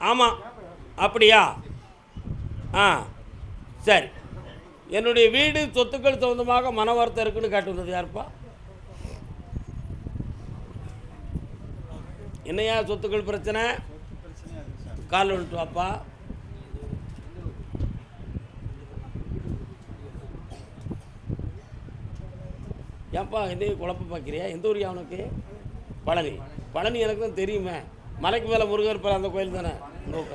ஆமாம். அப்படியா? ஆ சரி. என்னுடைய வீடு சொத்துக்கள் சொந்தமாக மன வருத்தம் இருக்குன்னு கேட்டு வந்தது யாருப்பா? என்னையா சொத்துக்கள் பிரச்சனை? கால் விட்டு வாப்பா. ஏன்ப்பா என்னையும் குழப்ப பார்க்குறியா? எந்த ஊர் அவனுக்கு? பழனி. பழனி எனக்கு தான் தெரியுமே. மலைக்கு மேலே முருகர் இருப்பார் அந்த கோயில் தானே. இன்னொரு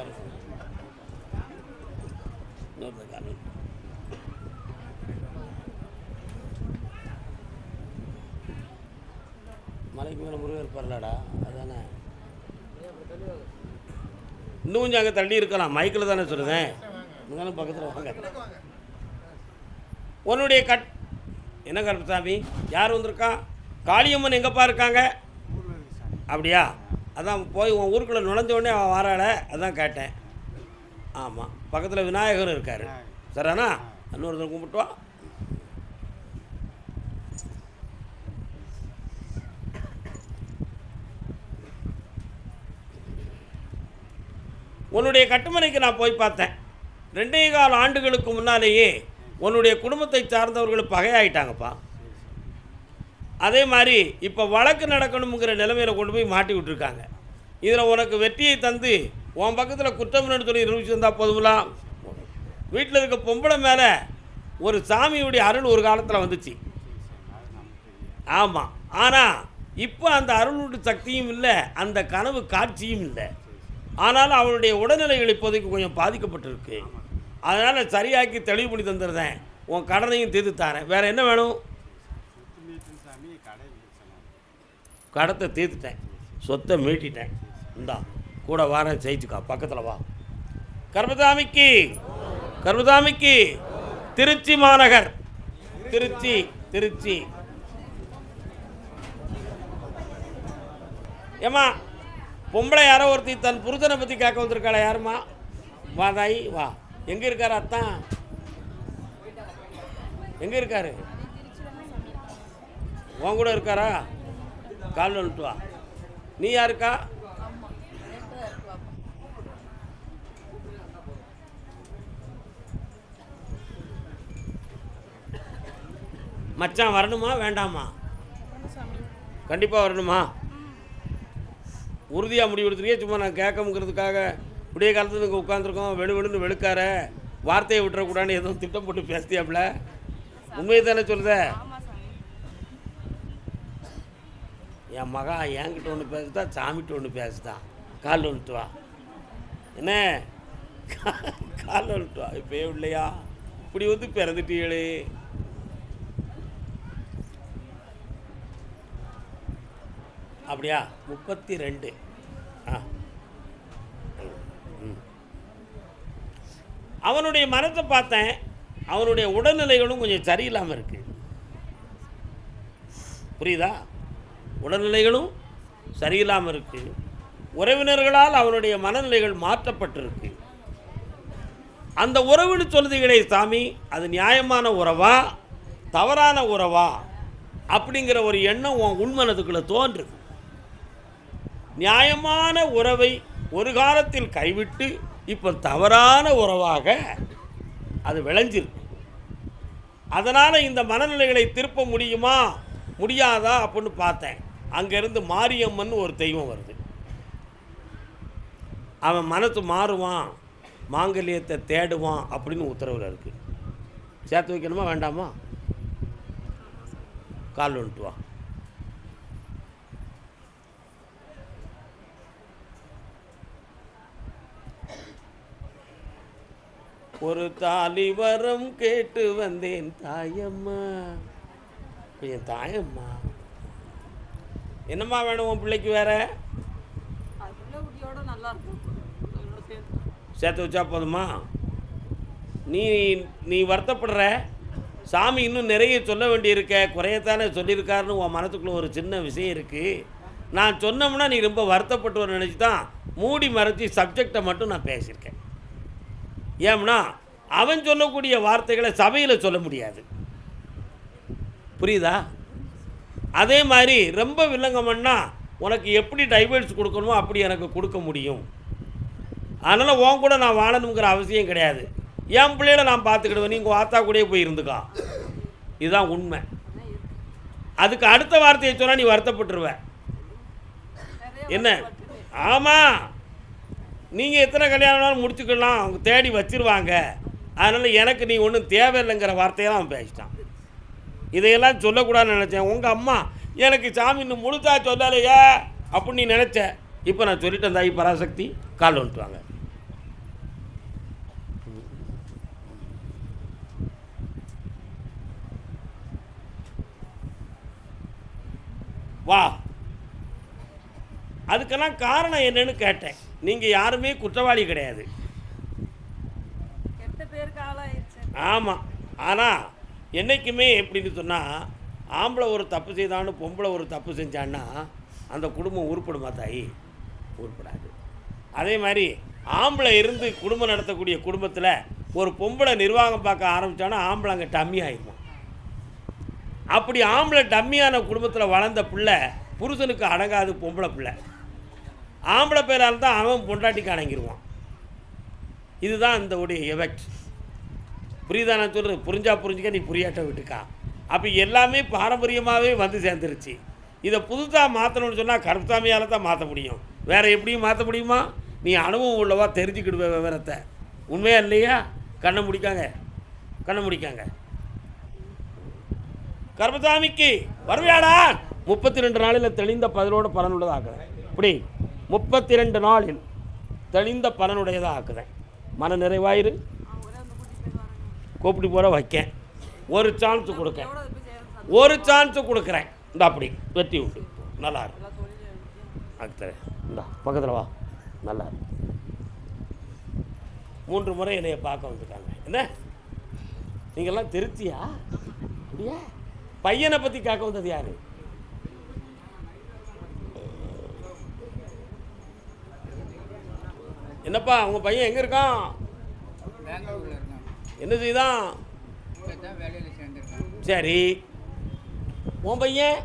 மலைக்கு மேலே முருகர் இருப்பார்லடா அதானே. இன்னும் கொஞ்சம் அங்கே தள்ளி இருக்கலாம். மைக்கில் தானே சொல்லுவேன். இருந்தாலும் பக்கத்தில் வாங்க. உன்னுடைய என்ன கருப்பசாமி யார் வந்திருக்கா? காளியம்மன் எங்கேப்பா இருக்காங்க? அப்படியா? அதான் போய் உன் ஊருக்குள்ளே நுழைஞ்ச உடனே அவன் வராள, அதான் கேட்டேன். ஆமாம், பக்கத்தில் விநாயகரும் இருக்கார். சரிண்ணா, இன்னொருத்தர் கும்பிட்டுவா. உன்னுடைய கட்டுமனைக்கு நான் போய் பார்த்தேன். 2.25 ஆண்டுகளுக்கு முன்னாலேயே உன்னுடைய குடும்பத்தை சார்ந்தவர்கள் பகையாயிட்டாங்கப்பா. அதே மாதிரி இப்போ வழக்கு நடக்கணுங்கிற நிலைமையில் கொண்டு போய் மாட்டி விட்டுருக்காங்க. இதில் உனக்கு வெற்றியை தந்து உன் பக்கத்தில் குற்றம்னு சொல்லி நிரூபிச்சு தந்தால் போதும்லாம். வீட்டில் இருக்க பொம்பளை மேலே ஒரு சாமியுடைய அருள் ஒரு காலத்தில் வந்துச்சு. ஆமாம், ஆனால் இப்போ அந்த அருளுடைய சக்தியும் இல்லை, அந்த கனவு காட்சியும் இல்லை. ஆனாலும் அவளுடைய உடல்நிலைகள் இப்போதைக்கு கொஞ்சம் பாதிக்கப்பட்டிருக்கு. அதனால் சரியாக்கி தெளிவு பண்ணி தந்துடுறேன். உன் கடனையும் தீர்த்து தரேன். வேறு என்ன வேணும்? கடத்தை தீர்த்துட்டேன், சொத்தை மீட்டிட்டேன். இந்தா கூட வாரேன், ஜெயிச்சுக்கா. பக்கத்தில் வா. கருப்பசாமிக்கு கருப்பசாமிக்கு திருச்சி மாநகர். திருச்சி திருச்சி. ஏம்மா பொம்பளை யாரோ ஒருத்தி தன் புருஷனை பற்றி கேட்க வந்திருக்காளா? யாருமா? வா தாய் வா. எங்கே இருக்காரு அத்தான்? எங்கே இருக்காரு? உன் கூட இருக்காரா? கால் வந்துட்டு வா. நீ யாருக்கா? மச்சான் வரணுமா வேண்டாமா? கண்டிப்பாக வரணுமா? உறுதியாக முடிவு எடுத்துருக்கே. சும்மா நான் கேட்கமுங்கிறதுக்காக விடிய காலத்தில் இங்கே உட்காந்துருக்கோம். வெளுன்னு வெளுக்கார வார்த்தையை விட்டுறக்கூடாதுன்னு எதுவும் திட்டம் போட்டு பேசியாப்புல. உண்மையை தானே சொல்லுத? என் மகா என்கிட்ட ஒன்று பேசுதா, சாமிகிட்ட ஒன்று பேசுதா. கால் வந்துட்டு வா. என்ன கால் வந்துட்டு வா. இப்போ இல்லையா இப்படி வந்து பிறந்துட்டீங்களே. அப்படியா? 32. அவனுடைய மனத்தை பார்த்தேன். அவனுடைய உடல்நிலைகளும் கொஞ்சம் சரியில்லாமல் இருக்கு. புரியுதா? உடல்நிலைகளும் சரியில்லாமல் இருக்கு. உறவினர்களால் அவனுடைய மனநிலைகள் மாற்றப்பட்டிருக்கு. அந்த உறவுன்னு சொல்லுதுகளே சாமி, அது நியாயமான உறவா தவறான உறவா அப்படிங்கிற ஒரு எண்ணம் உன் உள்மனதுக்குள்ளே தோன்றுது. நியாயமான உறவை ஒரு காலத்தில் கைவிட்டு இப்போ தவறான உறவாக அது விளைஞ்சிருக்கு. அதனால் இந்த மனநிலைகளை திருப்ப முடியுமா முடியாதா அப்படின்னு பார்த்தேன். அங்கேருந்து மாரியம்மன் ஒரு தெய்வம் வருது. அவன் மனசு மாறுவான், மாங்கல்யத்தை தேடுவான் அப்படின்னு உத்தரவில் இருக்குது. சேர்த்து வைக்கணுமா வேண்டாமா? கால் வந்துட்டு வா. ஒரு தாலி வரம் கேட்டு வந்தேன் தாயம்மா. என் தாயம்மா என்னம்மா வேணும் உன் பிள்ளைக்கு? வேற சேர்த்து வச்சா போதுமா? நீ வருத்தப்படுற. சாமி இன்னும் நிறைய சொல்ல வேண்டியிருக்க, குறையத்தானே சொல்லியிருக்காருன்னு உன் மனத்துக்குள்ளே ஒரு சின்ன விஷயம் இருக்குது. நான் சொன்னோம்னா நீ ரொம்ப வருத்தப்பட்டு நினச்சி தான் மூடி மறைச்சி சப்ஜெக்டை மட்டும் நான் பேசியிருக்கேன். ஏம்னா அவன் சொல்லக்கூடிய வார்த்தைகளை சபையில் சொல்ல முடியாது. புரியுதா? அதே மாதிரி ரொம்ப வில்லங்கம்னா உனக்கு எப்படி டைவர்ஸ் கொடுக்கணுமோ அப்படி எனக்கு கொடுக்க முடியும். அதனால் உன் கூட நான் வாழணுங்கிற அவசியம் கிடையாது. என் பிள்ளைகளை நான் பார்த்துக்கிடுவேன், நீ உங்கள் ஆத்தா கூடயே போய் இருந்துக்கா. இதுதான் உண்மை. அதுக்கு அடுத்த வார்த்தையை சொன்னால் நீ வருத்தப்பட்டுருவ. என்ன? ஆமாம், நீங்கள் எத்தனை கல்யாணம்னாலும் முடிச்சுக்கலாம், அவங்க தேடி வச்சிருவாங்க. அதனால் எனக்கு நீ ஒன்றும் தேவையில்லைங்கிற வார்த்தையெல்லாம் அவன் பேசிட்டான். இதையெல்லாம் சொல்லக்கூடாதுன்னு நினச்சேன். உங்கள் அம்மா எனக்கு சாமி இன்னும் முழுத்தா சொல்லலையே அப்படின்னு நீ நினச்ச. இப்போ நான் சொல்லிட்டேன், தாய் பராசக்தி கால் வந்துட்டுவாங்க. வா. அதுக்கெல்லாம் காரணம் என்னன்னு கேட்டேன். நீங்கள் யாருமே குற்றவாளி கிடையாது. ஆமாம். ஆனால் என்றைக்குமே எப்படின்னு சொன்னால், ஆம்பளை ஒரு தப்பு செய்தான்னு பொம்பளை ஒரு தப்பு செஞ்சான்னா அந்த குடும்பம் உருப்படுமா தாயி? உருப்படாது. அதே மாதிரி ஆம்பளை இருந்து குடும்பம் நடத்தக்கூடிய குடும்பத்தில் ஒரு பொம்பளை நிர்வாகம் பார்க்க ஆரம்பித்தான்னா ஆம்பளை அங்கே டம்மி ஆகிடுமா. அப்படி ஆம்பளை டம்மியான குடும்பத்தில் வளர்ந்த பிள்ளை புருஷனுக்கு அடங்காது. பொம்பளை பிள்ளை ஆம்பளை பேராக இருந்தால் அவன் பொண்டாட்டிக்கு அடங்கிடுவான். இதுதான் இந்த உடைய எஃபெக்ட். புரியுதா நான் சொல்கிறது? புரிஞ்சா புரிஞ்சுக்க, நீ புரியாட்ட விட்டுக்கா. அப்போ எல்லாமே பாரம்பரியமாகவே வந்து சேர்ந்துருச்சு. இதை புதுசாக மாற்றணும்னு சொன்னால் கருப்சாமியால் தான் மாற்ற முடியும். வேறு எப்படியும் மாற்ற முடியுமா? நீ அனுபவம் உள்ளவா தெரிஞ்சுக்கிடுவே விவரத்தை. உண்மையா இல்லையா? கண்ணை முடிக்காங்க. கருப்பசாமிக்கு வருவியாடா? 32 நாளில் தெளிந்த பதிலோட பலனுள்ளதாக ஆக்குறேன். இப்படி 32 நாளில் தெளிந்த பலனுடையதாக ஆக்குறேன். மன நிறைவாயிரு. கூப்பிட்டு போகிற வைக்கேன். ஒரு சான்ஸு கொடுக்குறேன். இந்த அப்படி வெட்டி விட்டு நல்லா இருக்கு. ஆக்குறேன். இந்த பக்கத்தில் வா. நல்லா இருக்கு. 3 முறை என்னைய பார்க்க வந்துட்டாங்க. என்ன நீங்கள்லாம் திருச்சியா? அப்படியா? பையனை பற்றி கேட்க வந்தது யாரு? என்னப்பா உங்கள் பையன் எங்கே இருக்கான்? என்ன செய்தான்? சரி, உன் பையன்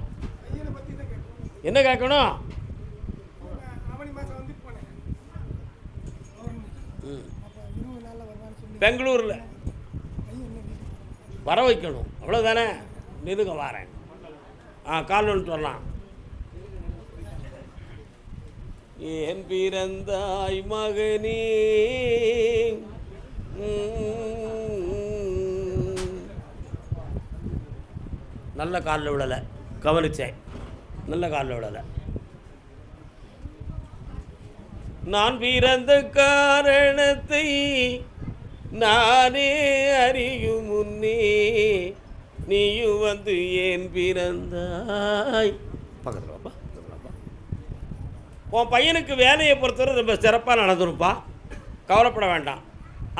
என்ன கேட்கணும்? பெங்களூரில் வர வைக்கணும், அவ்வளோதானே? நிறுங்க வாரேன். கால் வந்துட்டு வரலாம். என் பிறந்தாய் மகனே, நல்ல காலில் விழலை, கவனிச்சேன். நல்ல காலில் விழலை. நான் பிறந்த காரணத்தை நானே அறியும் முன்னே நீயும் வந்து ஏன் பிறந்தாய். பக்கத்தில் வாப்பா. உன் பையனுக்கு வேலையை பொறுத்தவரை ரொம்ப சிறப்பாக நடந்துருப்பா, கவலைப்பட வேண்டாம்.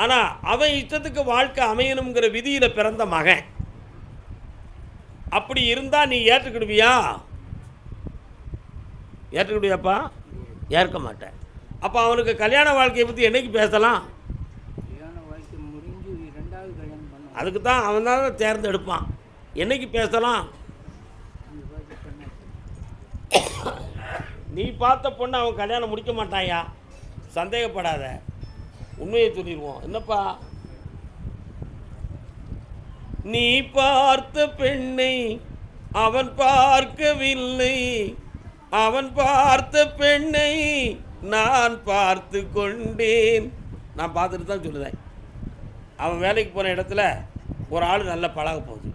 ஆனால் அவன் இஷ்டத்துக்கு வாழ்க்கை அமையணுங்கிற விதியில் பிறந்த மகன். அப்படி இருந்தால் நீ ஏற்றுக்கிடுவியா? ஏற்றுக்கிடுவியாப்பா? ஏற்க மாட்டேன். அப்போ அவனுக்கு கல்யாண வாழ்க்கையை பற்றி என்னைக்கு பேசலாம்? அதுக்கு தான் அவன் தான் தேர்ந்தெடுப்பான். என்னைக்கு பேசலாம்? நீ பார்த்த பொண்ணு அவன் கல்யாணம் முடிக்க மாட்டாயா? சந்தேகப்படாத, உண்மையை சொல்லிடுவோம். என்னப்பா, நீ பார்த்த பெண்ணை அவன் பார்க்கவில்லை, அவன் பார்த்த பெண்ணை நான் பார்த்து கொண்டேன். நான் பார்த்துட்டு தான் சொல்லுவேன். அவன் வேலைக்கு போன இடத்துல ஒரு ஆள் நல்லா பழக போகுது.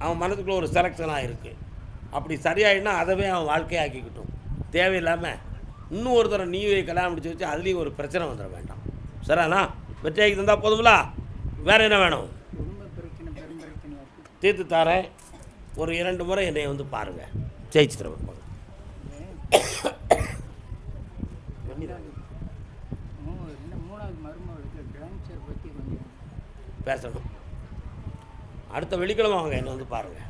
அவன் மனதுக்குள்ளே ஒரு செலக்ஷனாக இருக்குது. அப்படி சரியாயிடுனா அதவே அவன் வாழ்க்கையாக்கிக்கிட்டும். தேவையில்லாமல் இன்னும் ஒரு தரம் நீ கல்யாணம் முடிச்சு வச்சு அதுலேயும் ஒரு பிரச்சனை வந்துட வேண்டாம். சரிண்ணா? வெற்றியாக்கி தந்தால் போதுங்களா? வேறு என்ன வேணும்? தீர்த்து தாரேன். ஒரு 2 முறை என்னை வந்து பாருங்கள், ஜெயிச்சு தருவேன். பேசணும். அடுத்த வெள்ளிக்கிழமை வாங்க, என்ன வந்து பாருங்கள்.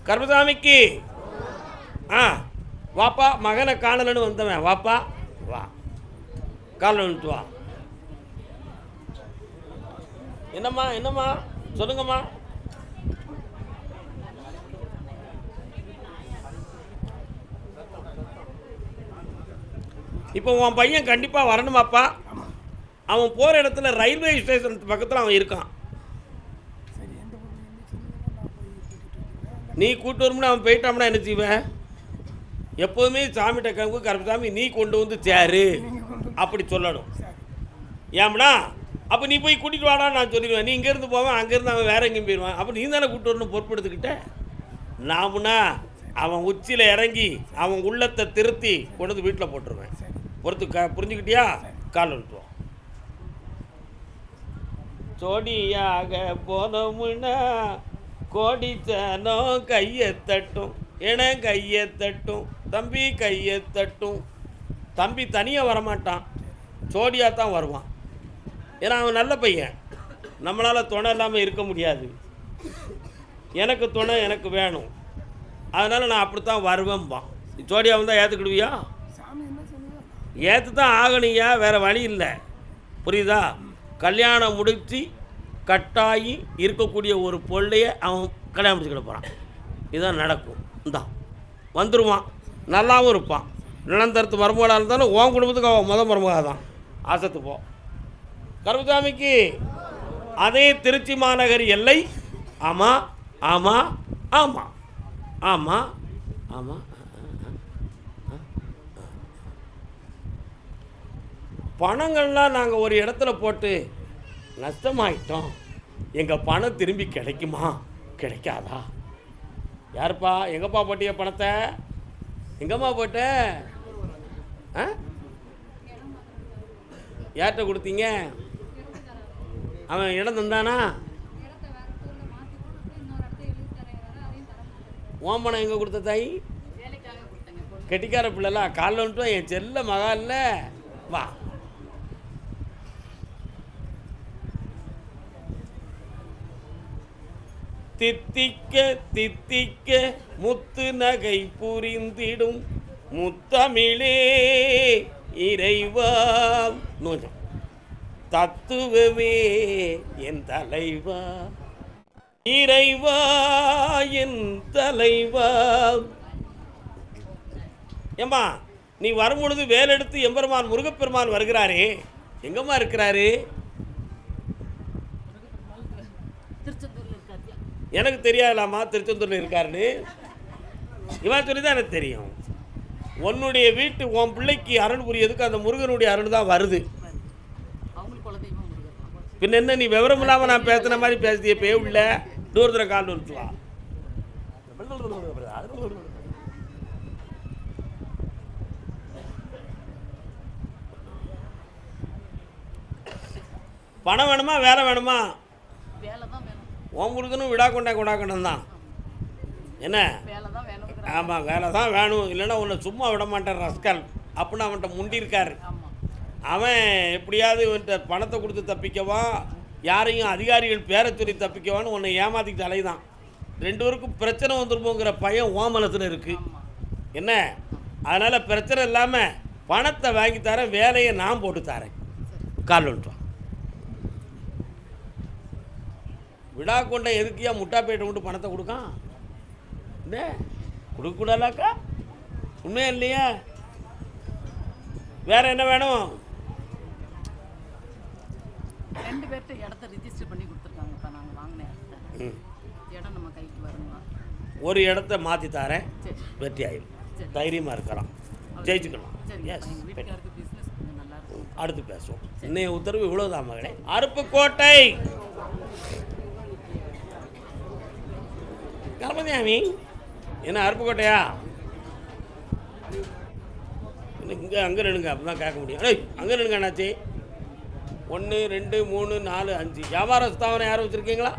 கருப்பசாமிக்கு வாப்பா, மகனை காணலன்னு வந்தவன். வாப்பா வா, காலில் வந்துட்டு வா. என்னம்மா சொல்லுங்கம்மா. இப்போ உன் பையன் கண்டிப்பாக வரணுமாப்பா? அவன் போகிற இடத்துல ரயில்வே ஸ்டேஷன் பக்கத்தில் அவன் இருக்கான். நீ கூட்டு வரும்னா அவன் போயிட்டாம்னா என்ன செய்வேன்? எப்போதுமே சாமிகிட்ட கங்கு கருப்பசாமி நீ கொண்டு வந்து சேரு அப்படி சொல்லணும். ஏம்னா அப்போ நீ போய் கூட்டிகிட்டு வாடான்னு நான் சொல்லிடுவேன். நீ இங்கேருந்து போவேன், அங்கேருந்து அவன் வேறு எங்கேயும் போயிடுவான். அப்போ நீ தானே கூப்பிட்டு வரணும் பொறுப்படுத்துக்கிட்ட. நாமுன்னா அவன் உச்சியில் இறங்கி அவன் உள்ளத்தை திருத்தி கொண்டு வந்து வீட்டில் போட்டுருவேன். புரிஞ்சுக்கிட்டியா? கால் விட்டுருவோம். சோடியாக போனோம்னா கோடிச்சனோ கையை தட்டும், என கையை தட்டும், தம்பி கையை தட்டும். தம்பி தனியாக வரமாட்டான், சோடியாக தான் வருவான். ஏன்னா அவன் நல்ல பையன், நம்மளால் துணை இல்லாமல் இருக்க முடியாது. எனக்கு துணை எனக்கு வேணும், அதனால் நான் அப்படித்தான் வருவேன்பான். ஜோடியாக வந்தால் ஏற்றுக்கிடுவியா? ஏற்று தான் ஆகணுயா, வேறு வழி இல்லை. புரியுதா? கல்யாணம் முடித்து கட்டாயி இருக்கக்கூடிய ஒரு பொள்ளைய அவன் கல்யாணம் முடிச்சுக்கிட போகிறான். இதுதான் நடக்கும். இந்தான் வந்துடுவான், நல்லாவும் இருப்பான். நிலந்தரத்து மருமகளாக இருந்தாலும் உன் குடும்பத்துக்கு அவன் மருமகளாக தான். ஆசத்து போ. கருப்பசாமிக்கு அதே திருச்சி மாநகர் எல்லை. ஆமாம் ஆமாம் ஆமாம் ஆமாம் ஆமாம். பணங்கள்லாம் நாங்கள் ஒரு இடத்துல போட்டு நஷ்டமாயிட்டோம். எங்கள் பணம் திரும்பி கிடைக்குமா கிடைக்காதா? யாருப்பா எங்கப்பா போட்டிய பணத்தை? எங்கம்மா போட்ட? யார்கிட்ட கொடுத்தீங்க? அவன் இடம் தந்தானா? ஓம் பணம் எங்கே கொடுத்த தாய்? கெட்டிக்கார பிள்ளைலாம் காலைல வந்துட்டு என் செல்ல மகா இல்லை வா. தித்திக்க தித்திக்க முத்து நகை புரிந்திடும் முத்தமிழே இறைவா நோஞ்சம் தத்துவமே என் தலைவா, இறைவா என் தலைவா. ஏம்மா நீ வரும்பொழுது வேலெடுத்து எம்பெருமான் முருகப்பெருமான் வருகிறாரே, எங்கம்மா இருக்கிறாரு? எனக்கு தெரியாதலாமா திருச்செந்தூரில் இருக்காருன்னு? இவன் சொல்லி தான் எனக்கு தெரியும். உன்னுடைய வீட்டு உன் பிள்ளைக்கு அருள் புரியதுக்கு அந்த முருகனுடைய அருள் தான் வருது. பின்ன என்ன நீ விவரம் இல்லாமல் நான் பேசுன மாதிரி பேசிய பே உள்ள தூரத்தில் கால் விட்டுவா. பணம் வேணுமா வேலை வேணுமா? உன் முருகனும் விடா கொண்டாக்கணும் தான். என்ன? ஆமாம் வேலை தான் வேணும், இல்லைன்னா உன்னை சும்மா விட மாட்டேன் ரஸ்கல் அப்படின்னு அவன்கிட்ட முண்டிருக்காரு. அவன் எப்படியாவது இவன்கிட்ட பணத்தை கொடுத்து தப்பிக்கவா, யாரையும் அதிகாரிகள் பேரை சொல்லி தப்பிக்கவான்னு உன்னை ஏமாற்றிக்கிட்டு அலைதான். ரெண்டு பேருக்கும் பிரச்சனை வந்துருமோங்கிற பயம் ஓ மனசில் இருக்குது. என்ன? அதனால் பிரச்சனை இல்லாமல் பணத்தை வாங்கி தரேன், வேலையை நான் போட்டு தரேன். கால் வந்துட்டான். விடா கொண்ட எதுக்கியா முட்டாப்பேட்டை கொண்டு பணத்தை கொடுக்கான்? என்ன கொடுக்கக்கூடாதாக்கா? உண்மையா இல்லையா? வேற என்ன வேணும்? ரெண்டு பேர்ட்ட இடத்த ரிஜிஸ்டர் பண்ணி கொடுத்துருக்காங்கப்பா. நாங்கள் வாங்கின இடத்த இடம் நம்ம கைக்கு வரணும். ஒரு இடத்த மாற்றி தரேன், வெற்றி ஆயிடும். தைரியமாக இருக்கலாம், ஜெயிச்சுக்கலாம். வீட்டுக்காருக்கு பிஸ்னஸ் கொஞ்சம் நல்லா இருக்கும். அடுத்து பேசுவோம். இன்னைய உத்தரவு இவ்வளோதான் மகளே. அருப்புக்கோட்டை கணபதியாமி என்ன அருப்புக்கோட்டையா? இங்கே அங்கே நின்னுங்க, அப்போ தான் கேட்க முடியும். அங்கே நின்னுங்க அண்ணாச்சி. 1 2 3 4 5 வியாபார ஸ்தாபனம் யாரும் வச்சுருக்கீங்களா?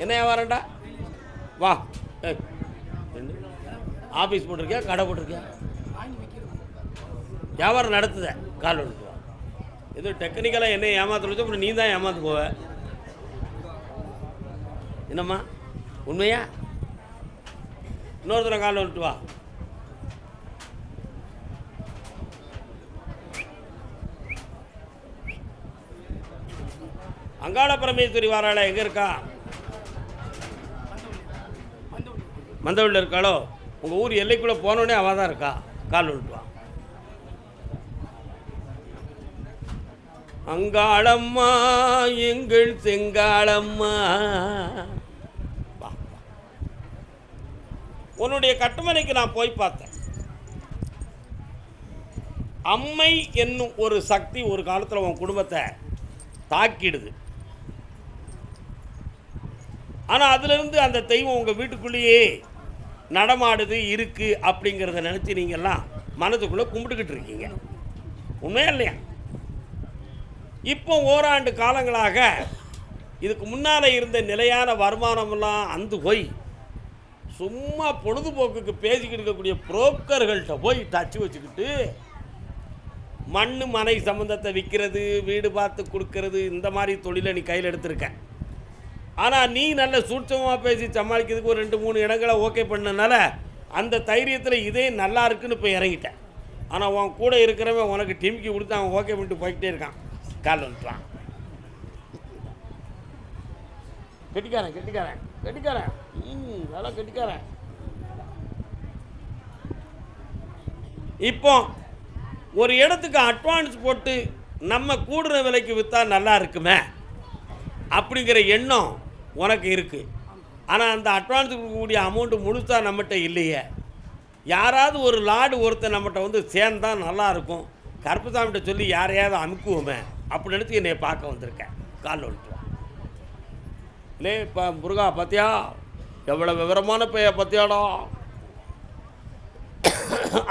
என்ன வியாபாரம்டா? வா. ஆஃபீஸ் போட்டிருக்கியா, கடை போட்டிருக்கியா? வியாபாரம் நடத்துத கால் வந்துட்டு வா. எதுவும் டெக்னிக்கலாக என்ன ஏமாத்த வச்சு அப்புறம் நீ தான் ஏமாந்து போவ. என்னம்மா உண்மையா? இன்னொரு தடவை கால் வந்துட்டு வா. அங்காள பரமேஸ்வரி வாராள எங்கே இருக்கா? மந்தவள்ளியில் இருக்காளோ? உங்கள் ஊர் எல்லைக்குள்ளே போனோடனே அவள் தான் இருக்கா. கால் வந்துட்டு வா. அங்காளம்மா எங்கள் செங்காளம்மா. உன்னுடைய கட்டுமனைக்கு நான் போய் பார்த்தேன். அம்மை என்னும் ஒரு சக்தி ஒரு காலத்தில் உன் குடும்பத்தை தாக்கிடுது. ஆனால் அதிலிருந்து அந்த தெய்வம் உங்கள் வீட்டுக்குள்ளேயே நடமாடுது இருக்கு அப்படிங்கிறத நினச்சி நீங்கள்லாம் மனதுக்குள்ளே கும்பிட்டுக்கிட்டு இருக்கீங்க. உண்மையா இல்லையா? இப்போ ஓராண்டு காலங்களாக இதுக்கு முன்னால் இருந்த நிலையான வருமானமெல்லாம் அந்து போய் சும்மா பொழுதுபோக்குக்கு பேசிக்கிட்டு இருக்கக்கூடிய புரோக்கர்கள்ட்ட போய் டச்சு வச்சுக்கிட்டு மண் மனை சம்பந்தத்தை விற்கிறது, வீடு பார்த்து கொடுக்கறது, இந்த மாதிரி தொழிலை நீ கையில் எடுத்திருக்க. ஆனால் நீ நல்ல சூட்சமாக பேசி சமாளிக்கிறதுக்கு ஒரு 2-3 இடங்களை ஓகே பண்ணனால அந்த தைரியத்தில் இதே நல்லா இருக்குன்னு இப்போ இறங்கிட்டேன். ஆனால் உன் கூட இருக்கிறவன் உனக்கு டிமிக்கி கொடுத்து அவன் ஓகே பண்ணிட்டு போய்கிட்டே இருக்கான். கால் வந்துட்டான். கெட்டிக்காரன் கெட்டிக்காரன் கெட்டிக்காரன் நல்லா கெட்டிக்காரன். இப்போ ஒரு இடத்துக்கு அட்வான்ஸ் போட்டு நம்ம கூடுற விலைக்கு விற்றா நல்லா இருக்குமே அப்படிங்கிற எண்ணம் உனக்கு இருக்குது. ஆனால் அந்த அட்வான்ஸ் கொடுக்கக்கூடிய அமௌண்ட்டு முழுசாக நம்மகிட்ட இல்லையே. யாராவது ஒரு லாடு ஒருத்தர் நம்மகிட்ட வந்து சேர்ந்தால் நல்லாயிருக்கும், கருப்பசாமிகிட்ட சொல்லி யாரையாவது அமுக்குவோமே அப்படி நினச்சி என்னை பார்க்க வந்திருக்கேன். காலில் விட்டுருவான். இல்லை இப்போ முருகா பார்த்தியா எவ்வளோ விவரமான பைய பார்த்தியாடா.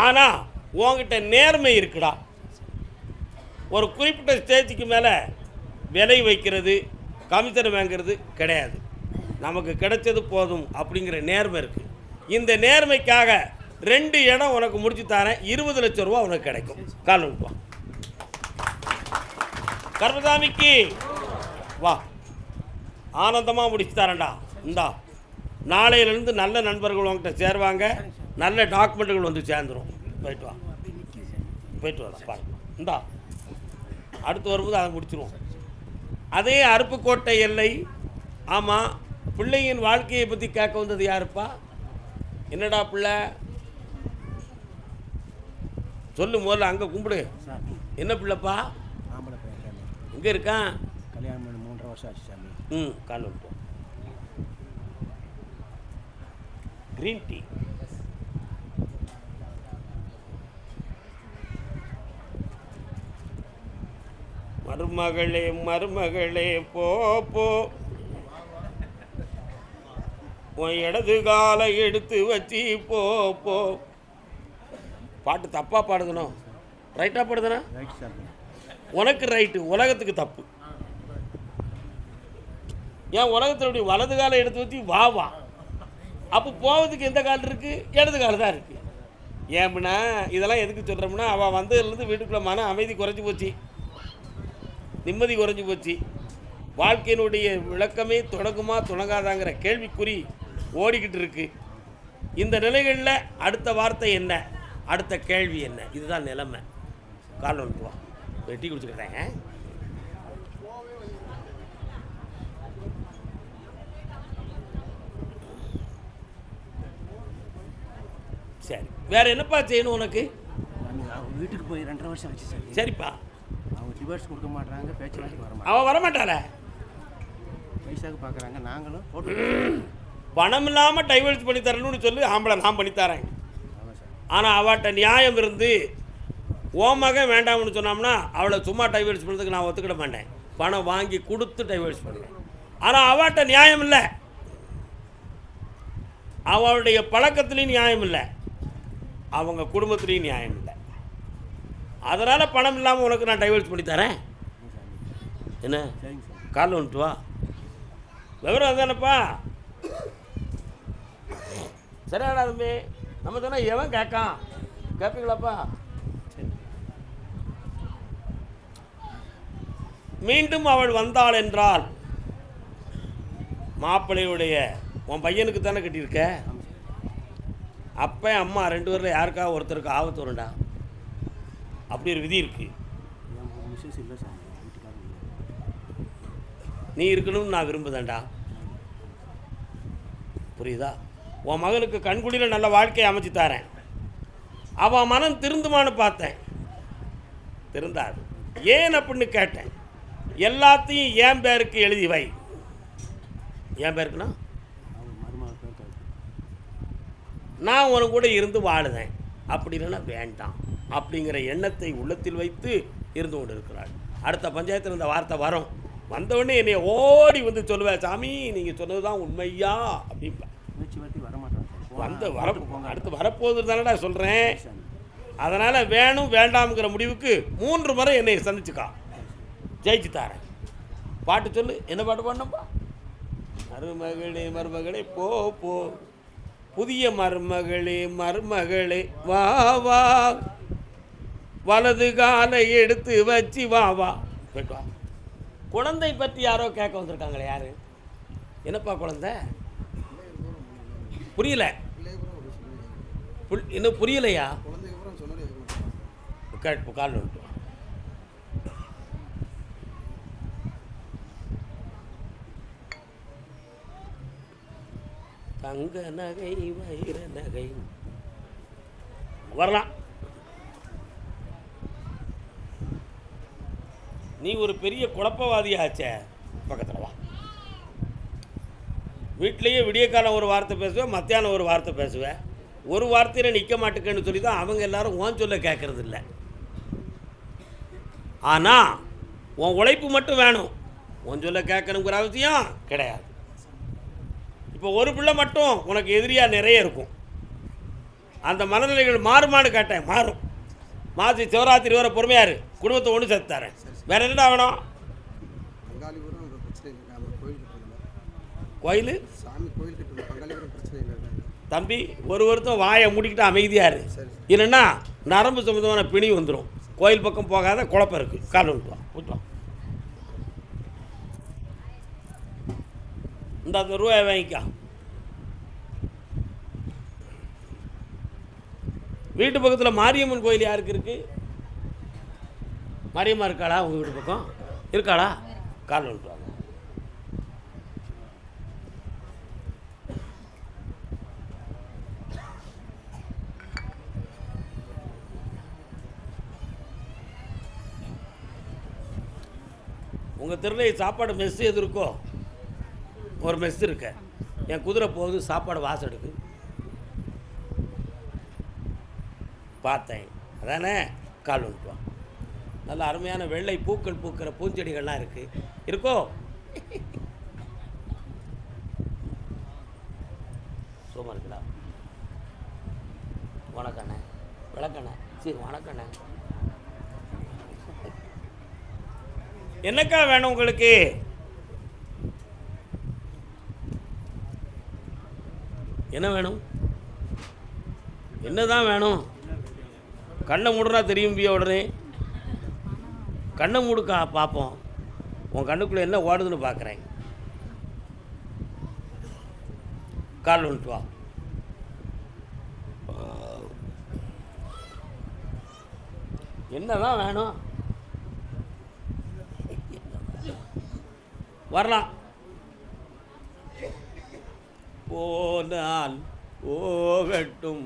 ஆனால் உங்ககிட்ட நேர்மை இருக்குடா. ஒரு குறிப்பிட்ட ஸ்டேஜுக்கு மேலே விலை வைக்கிறது கமிஷன் வாங்கிறது கிடையாது. நமக்கு கிடைச்சது போதும் அப்படிங்கிற நேர்மை இருக்குது. இந்த நேர்மைக்காக 2 இடம் உனக்கு முடிச்சு தரேன். 20 லட்சம் ரூபா உனக்கு கிடைக்கும். கால் விட்டுவான். கருப்பசாமிக்கு வா, ஆனந்தமாக முடிச்சு தரேன்டா. இந்தா நாளையிலேருந்து நல்ல நண்பர்கள் உங்ககிட்ட சேருவாங்க, நல்ல டாக்குமெண்ட்டுகள் வந்து சேர்ந்துடும். போயிட்டு வா, போயிட்டு வரா பாருங்க. இந்தா அடுத்து வரும்போது அதை முடிச்சிடுவோம். அதே அருப்புக்கோட்டை எல்லை. ஆமாம், பிள்ளையின் வாழ்க்கையை பற்றி கேட்க வந்தது யாருப்பா? என்னடா பிள்ளை சொல்லு, முதல்ல அங்கே கும்பிடு. என்ன பிள்ளைப்பா? எங்கே இருக்கான்? கல்யாணம் பண்ணி 3.5 வருஷம் ஆச்சு சாமி. கால் விட்டோம். Green tea. மருமகளே மருமகளே போ போ, உன் இடது காலை எடுத்து வச்சு போ போ. பாட்டு தப்பாக பாடுதணும், ரைட்டாக பாடுதுனா? ரைட் சாமி. உனக்கு ரைட்டு, உலகத்துக்கு தப்பு. ஏன் உலகத்தினுடைய வலது காலை எடுத்து வச்சு வா வா. அப்போ போவதுக்கு எந்த கால் இருக்குது? இடது கால் தான் இருக்குது. ஏன்னா இதெல்லாம் எதுக்கு சொல்கிறோம்னா, அவள் வந்ததுலேருந்து வீட்டுக்குள்ள மன அமைதி குறைஞ்சி போச்சு, நிம்மதி குறைஞ்சி போச்சு. வாழ்க்கையினுடைய விளக்கமே தொடங்குமா தொடங்காதாங்கிற கேள்விக்குறி ஓடிக்கிட்டு இருக்கு. இந்த நிலைகளில் அடுத்த வார்த்தை என்ன, அடுத்த கேள்வி என்ன, இதுதான் நிலைமை. கால் வந்துட்டு வா, வெட்டி குடிச்சுக்கிறேன். சரி, வேற என்னப்பா செய்யணும் உனக்கு? அவங்க வீட்டுக்கு போய் 2.5 வருஷம் ஆச்சு சார். சரிப்பா. அவங்க டிவோர்ஸ் கொடுக்க மாட்டாங்க, பேச்சுவார்த்தைக்கு வர மாட்டாங்க. அவன் வரமாட்டாள, பைசாவுக்கு பார்க்குறாங்க. நாங்களும் போட்டு பணம் இல்லாமல் டைவர்ஸ் பண்ணி தரணும்னு சொல்லி ஆம்பளை நான் பண்ணித்தரேன். ஆமாம் சார். ஆனால் அவட்ட நியாயம் இருந்து ஓ மகன் வேண்டாம்னு சொன்னோம்னா அவளை சும்மா டைவர்ஸ் பண்ணுறதுக்கு நான் ஒத்துக்கிட மாட்டேன். பணம் வாங்கி கொடுத்து டைவர்ஸ் பண்ணுவேன். ஆனால் அவட்ட நியாயம் இல்லை, அவளுடைய பழக்கத்துலேயும் நியாயம் இல்லை, அவங்க குடும்பத்துலேயும் நியாயம் இல்லை. அதனால் பணம் இல்லாமல் உனக்கு நான் டைவர்ஸ் பண்ணி தரேன். என்ன சரிங்க சார். காலில் வந்துட்டு வா, விவரம் அதுதானப்பா. சரியாடா தம்பி, நம்ம சொன்னால் எவன் கேட்கான்? கேட்பீங்களாப்பா? சரி. மீண்டும் அவள் வந்தாள் என்றால் மாப்பிள்ளையுடைய உன் பையனுக்கு தானே கட்டியிருக்க. அப்போ அம்மா 2 பேரில் யாருக்காக ஒருத்தருக்கு ஆபத்து வரும்டா. அப்படி ஒரு விதி இருக்குது. மிஸ்ஸஸ் இல்லை சார், வீட்டுக்காரங்க. நீ இருக்கணும்னு நான் விரும்புதேன்டா, புரியுதா? உன் மகளுக்கு கண்குடியில் நல்ல வாழ்க்கையை அமைச்சு தரேன். அவன் மனம் திருந்துமான்னு பார்த்தேன், திருந்தாது. ஏன் அப்படின்னு கேட்டேன். எல்லாத்தையும் என் பேருக்கு எழுதி வை. என் பேருக்குன்னா அவங்க மருமகள் பேர் கருத்து. நான் உனக்கு கூட இருந்து வாழுதேன், அப்படி இல்லைன்னா வேண்டாம் அப்படிங்கிற எண்ணத்தை உள்ளத்தில் வைத்து இருந்து கொண்டு இருக்கிறாள். அடுத்த பஞ்சாயத்தில் இந்த வார்த்தை வரும். வந்தவுடனே என்னை ஓடி வந்து சொல்லுவேன், சாமி நீங்கள் சொன்னது தான் உண்மையா அப்படின்பா. பேச்சுவார்த்தை வரமாட்டாங்க சார். வந்து அடுத்து வரப்போகுது தானடா சொல்கிறேன். அதனால் வேணும் வேண்டாம்ங்கிற முடிவுக்கு 3 முறை என்னை சந்திச்சுக்கா, ஜெயிச்சு தாரேன். பாட்டு சொல்லு, என்ன பாட்டு பாடணும்பா? மருமகளே மருமகளே போ போ, புதிய மருமகளே மருமகளே வா வா, வலது காலை எடுத்து வச்சு வா வா. போய்ட்டு வா. குழந்தை பற்றி யாரோ கேட்க வந்திருக்காங்களே, யாரு? என்னப்பா குழந்தை? புரியல, இன்னும் புரியலையா? கேட்டு கால் வந்துட்டு தங்க நகை வைர நகை வரலாம். நீ ஒரு பெரிய குழப்பவாதியாச்சே, பக்கத்தில் வா. வீட்டிலேயே விடிய காலம் ஒரு வார்த்தை பேசுவேன், மத்தியானம் ஒரு வார்த்தை பேசுவேன். ஒரு வார்த்தையில் நிற்க மாட்டேங்கன்னு சொல்லி தான் அவங்க எல்லாரும் உன் சொல்ல கேட்கறது இல்லை. ஆனால் உன் உழைப்பு மட்டும் வேணும், உன் சொல்ல கேட்கணுங்கிற அவசியம் கிடையாது. இப்போ ஒரு பிள்ளை மட்டும் உனக்கு எதிரியாக நிறைய இருக்கும். அந்த மனநிலைகள் மாறுமானு கேட்டேன், மாறும். மாசி சிவராத்திரி வர பொறுமையாரு, குடும்பத்தை ஒன்று சேர்த்தாரேன். வேற என்னடா வேணும்? கோயில் தம்பி ஒரு வருத்தம் வாயை மூடிக்கிட்டு அமைதியாக இரு, இல்லைன்னா நரம்பு சம்பந்தமான பிணி வந்துடும். கோயில் பக்கம் போகாத, குழப்பம் இருக்குது. கால் விட்டுவான் விட்டுவான். இந்த அந்த ரூபாயை வாங்கிக்கா. வீட்டு பக்கத்தில் மாரியம்மன் கோயில் யாருக்கு இருக்குது? மாரியம்மா இருக்காளா உங்கள் வீட்டு பக்கம்? இருக்காளா? கால் விட்டுவாங்க. உங்கள் தெருவில் சாப்பாடு மெஸ் எது இருக்கோ? ஒரு மெஸ் இருக்க. என் குதிரை போகுது, சாப்பாடு வாசம் எடுக்கு. பார்த்தேன், அதானே? கால் வந்துட்டுவான். நல்ல அருமையான வெள்ளை பூக்கள் பூக்கிற பூஞ்செடிகள்லாம் இருக்குது. இருக்கோ? சும்மா இருக்குடா. வணக்கண்ணே. விளக்கண்ணே. சரி வணக்கண்ணே. என்னக்கா வேணும் உங்களுக்கு? என்ன வேணும்? என்னதான் வேணும்? கண்ணை மூடுனா தெரியும் பிய உடனே. கண்ணை மூடுக்கா பார்ப்போம். உன் கண்ணுக்குள்ளே என்ன ஓடுதுன்னு பார்க்குறேன். கால் வந்துட்டு வா. என்னதான் வேணும்? வரலாம். போனால் போகட்டும்.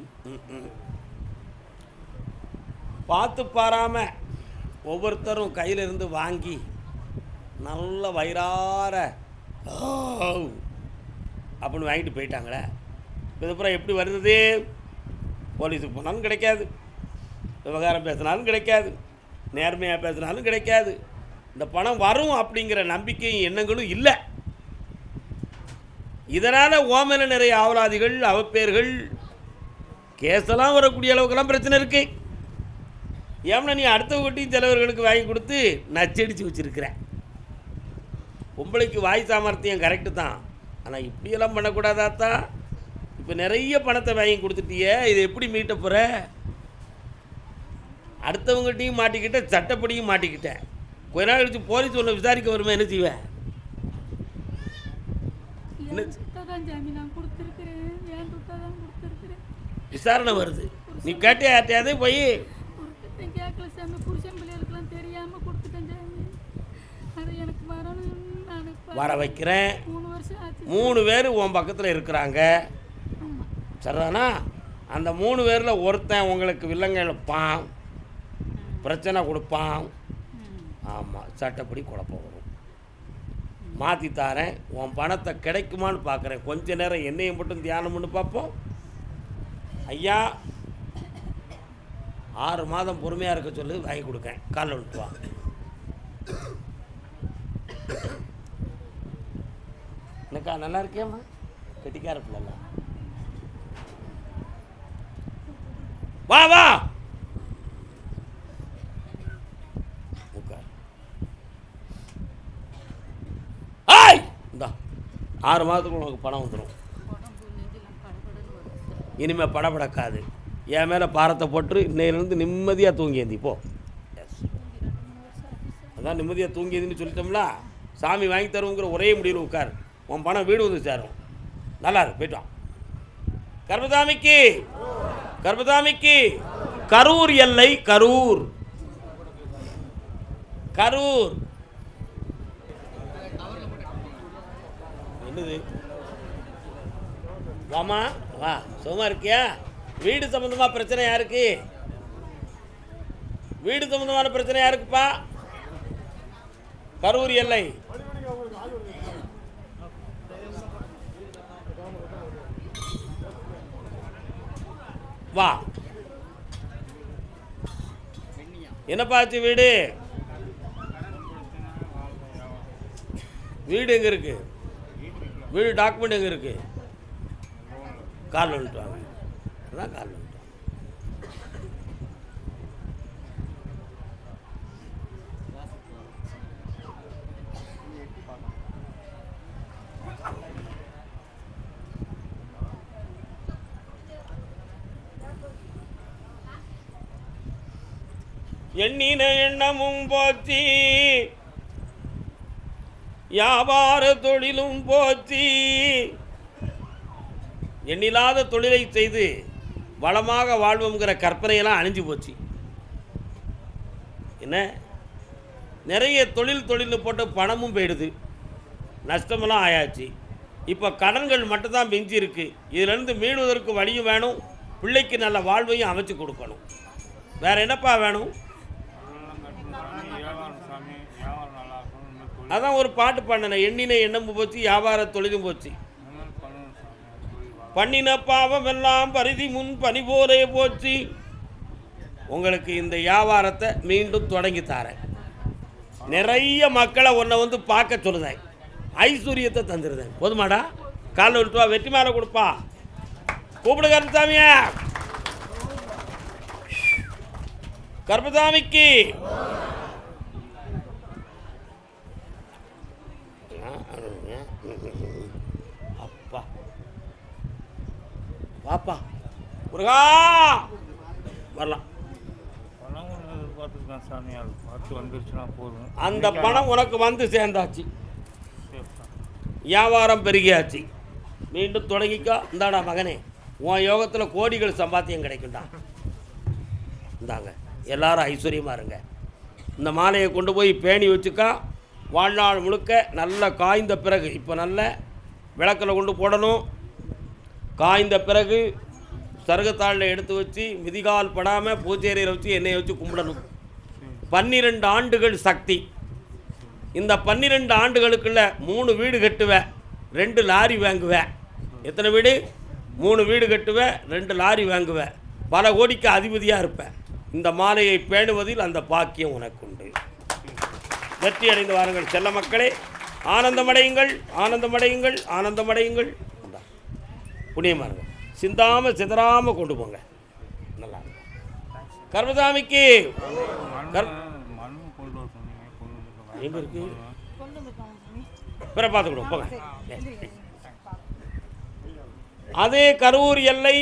பார்த்து பாராம ஒவ்வொருத்தரும் கையிலிருந்து வாங்கி நல்ல வயிறார அப்படின்னு வாங்கிட்டு போயிட்டாங்களே. இதுக்கப்புறம் எப்படி வருது? போலீஸுக்கு போனாலும் கிடைக்காது, விவகாரம் பேசினாலும் கிடைக்காது, நேர்மையாக பேசினாலும் கிடைக்காது. இந்த பணம் வரும் அப்படிங்கிற நம்பிக்கையும் எண்ணங்களும் இல்லை. இதனால் ஓமன நிறைய ஆவலாதிகள், அவப்பேர்கள், கேஸெல்லாம் வரக்கூடிய அளவுக்கெல்லாம் பிரச்சனை இருக்குது. ஏன்னா நீ அடுத்தவங்கட்டையும் சிலவர்களுக்கு வாங்கி கொடுத்து நச்சடிச்சு வச்சுருக்கிற. பொம்பளைக்கு வாய் சாமர்த்தியம் கரெக்டு தான், ஆனால் இப்படியெல்லாம் பண்ணக்கூடாதாத்தா. இப்போ நிறைய பணத்தை வாங்கி கொடுத்துட்டியே, இதை எப்படி மீட்ட போகிற? அடுத்தவங்ககிட்டையும் மாட்டிக்கிட்ட, சட்டப்படியும் மாட்டிக்கிட்டேன். கொஞ்ச நாள் கழிச்சு போலீஸ் ஒன்று விசாரிக்க வருமா, என்ன செய்வேன்? விசாரணை வருது, நீ கேட்டே யார்ட்டையாவது போய் வர வைக்கிறேன். 3 பேர் உன் பக்கத்தில் இருக்கிறாங்க, சரிதானா? அந்த 3 பேரில் ஒருத்தன் உங்களுக்கு வில்லங்க இழுப்பான், பிரச்சனை கொடுப்பான். ஆமாம், சட்டப்படி குழப்பம் வரும். மாற்றி தாரேன், உன் பணத்தை கிடைக்குமான்னு பார்க்குறேன், கொஞ்ச நேரம் என்னையும் மட்டும் தியானம் பண்ணி பார்ப்போம். ஐயா 6 மாதம் பொறுமையாக இருக்க சொல்லி வாங்கி கொடுக்கேன், காலில் விட்டு வா. எனக்கா நல்லா இருக்கேம்மா, கெட்டிக்கார பிள்ளை, வா வா உட்கார். ஆய் இந்தா 6 மாதத்துக்கு உனக்கு பணம் வந்துடும். உடம்பு நெஞ்செல்லாம் படபடன்னு வருது சார். இனிமேல் படபடக்காது. என் மேலே பாரத்தை போட்டு இன்னையிலேருந்து நிம்மதியாக தூங்கியந்தி போ. அதான் நிம்மதியாக தூங்கியதுன்னு சொல்லிட்டோம்ல, சாமி வாங்கி தருவோங்கிற ஒரே முடிவில் உட்கார், உன் பணம் வீடு வந்து சேரும். நல்லா இருக்கு, போயிட்டு வா. கர்மசாமிக்கு கர்மசாமிக்கு கரூர் எல்லை, கரூர் கரூர் என்னது வாமா வா, சும்மா இருக்கியா? வீடு சம்பந்தமாக பிரச்சனை யாருக்கு? வீடு சம்பந்தமான பிரச்சனை யாருக்குப்பா? கரூர் எல்லை. வா, என்னப்பா ஆச்சு? வீடு வீடு எங்கே இருக்கு? வீடு டாக்குமெண்ட் எங்கே இருக்கு? கால் வந்துட்டு வாங்க, அதான் கால் வந்துட்டு. எண்ணின எண்ணமும் போச்சு, வியாபார தொழிலும் போச்சு. எண்ணில்லாத தொழிலை செய்து வளமாக வாழ்வோங்கிற கற்பனையெல்லாம் அழிஞ்சு போச்சு. என்ன நிறைய தொழில்னு போட்டு பணமும் போயிடுது, நஷ்டமெல்லாம் ஆயாச்சு. இப்போ கடன்கள் மட்டும்தான் மிஞ்சி இருக்கு. இதிலேருந்து மீளுவதற்கு வழியும் வேணும், பிள்ளைக்கு நல்ல வாழ்வையும் அமைச்சு கொடுக்கணும். வேற என்னப்பா வேணும்? அதான் ஒரு பாட்டு பாடினேன், எண்ணின எண்ணமும் போச்சு, வியாபார தொழிலும் போச்சு. பண்ணின பாவம் எல்லாம் பரிதி முன் பனி போலே போச்சு. உங்களுக்கு இந்த வியாபாரத்தை மீண்டும் தொடங்கி தாரேன். நிறைய மக்களை உன்னை வந்து பார்க்க சொல்லுதேன், ஐஸ்வர்யத்தை தந்துருதேன். போதுமாடா? காலில் விட்டு வா, வெற்றி மேலே கொடுப்பா. கூப்பிடு கருப்பசாமிய. கருப்பசாமிக்கு அப்பா பாப்பா முருகா வரலாம். அந்த பணம் உனக்கு வந்து சேர்ந்தாச்சு, வியாபாரம் பெருகியாச்சு. மீண்டும் தொடங்கிக்கோ. இந்தாடா மகனே, உன் யோகத்தில் கோடிகள் சம்பாத்தியம் கிடைக்கும்டா. இந்தாங்க, எல்லாரும் ஐஸ்வர்யமாக இருங்க. இந்த மாலையை கொண்டு போய் பேணி வச்சுக்கா. வாழ்நாள் முழுக்க நல்ல காய்ந்த பிறகு, இப்போ நல்ல விளக்கில் கொண்டு போடணும். காய்ந்த பிறகு சருகத்தாளில் எடுத்து வச்சு மிதிகால் படாமல் பூச்சேரியில் வச்சு எண்ணெயை வச்சு கும்பிடணும். 12 ஆண்டுகள் சக்தி. இந்த 12 ஆண்டுகளுக்குள்ள 3 வீடு கட்டுவேன், 2 லாரி வாங்குவேன். எத்தனை வீடு? 3 வீடு கட்டுவேன், 2 லாரி வாங்குவேன். பல கோடிக்கு அதிபதியாக இருப்பேன். இந்த மாலையை பேணுவதில் அந்த பாக்கியம் உனக்குண்டு. வெற்றி அடைந்து வாருங்கள் செல்ல மக்களே. ஆனந்தமடையுங்கள், ஆனந்தமடையுங்கள், ஆனந்தமடையுங்கள். புண்ணியமாக சிந்தாமல் சிதறாமல் கொண்டு போங்க. நல்லா கர்மசாமிக்கு எங்கே இருக்கு? பிற பார்த்துக்கிடுவோம் போங்க. அதே கரூர் எல்லை.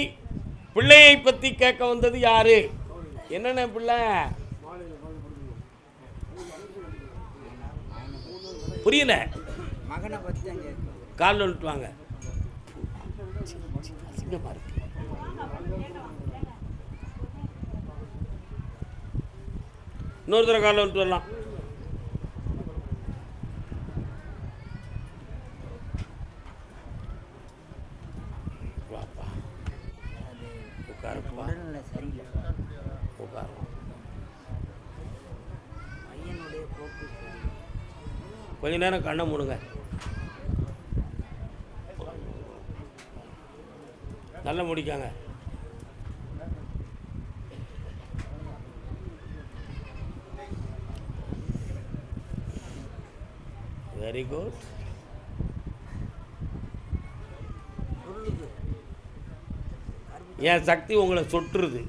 பிள்ளையை பற்றி கேட்க வந்தது யாரு? என்னென்ன பிள்ளை? புரியல. காலில் விட்டு வாங்க. இன்னொரு தடவை காலில் விட்டு வரலாம். வாப்பா உட்காருப்பா, உட்காரு. கொஞ்ச நேரம் கண்ணை மூடுங்க. நல்லா முடிக்காங்க. Very good. என் சக்தி உங்களை சொட்டுருது.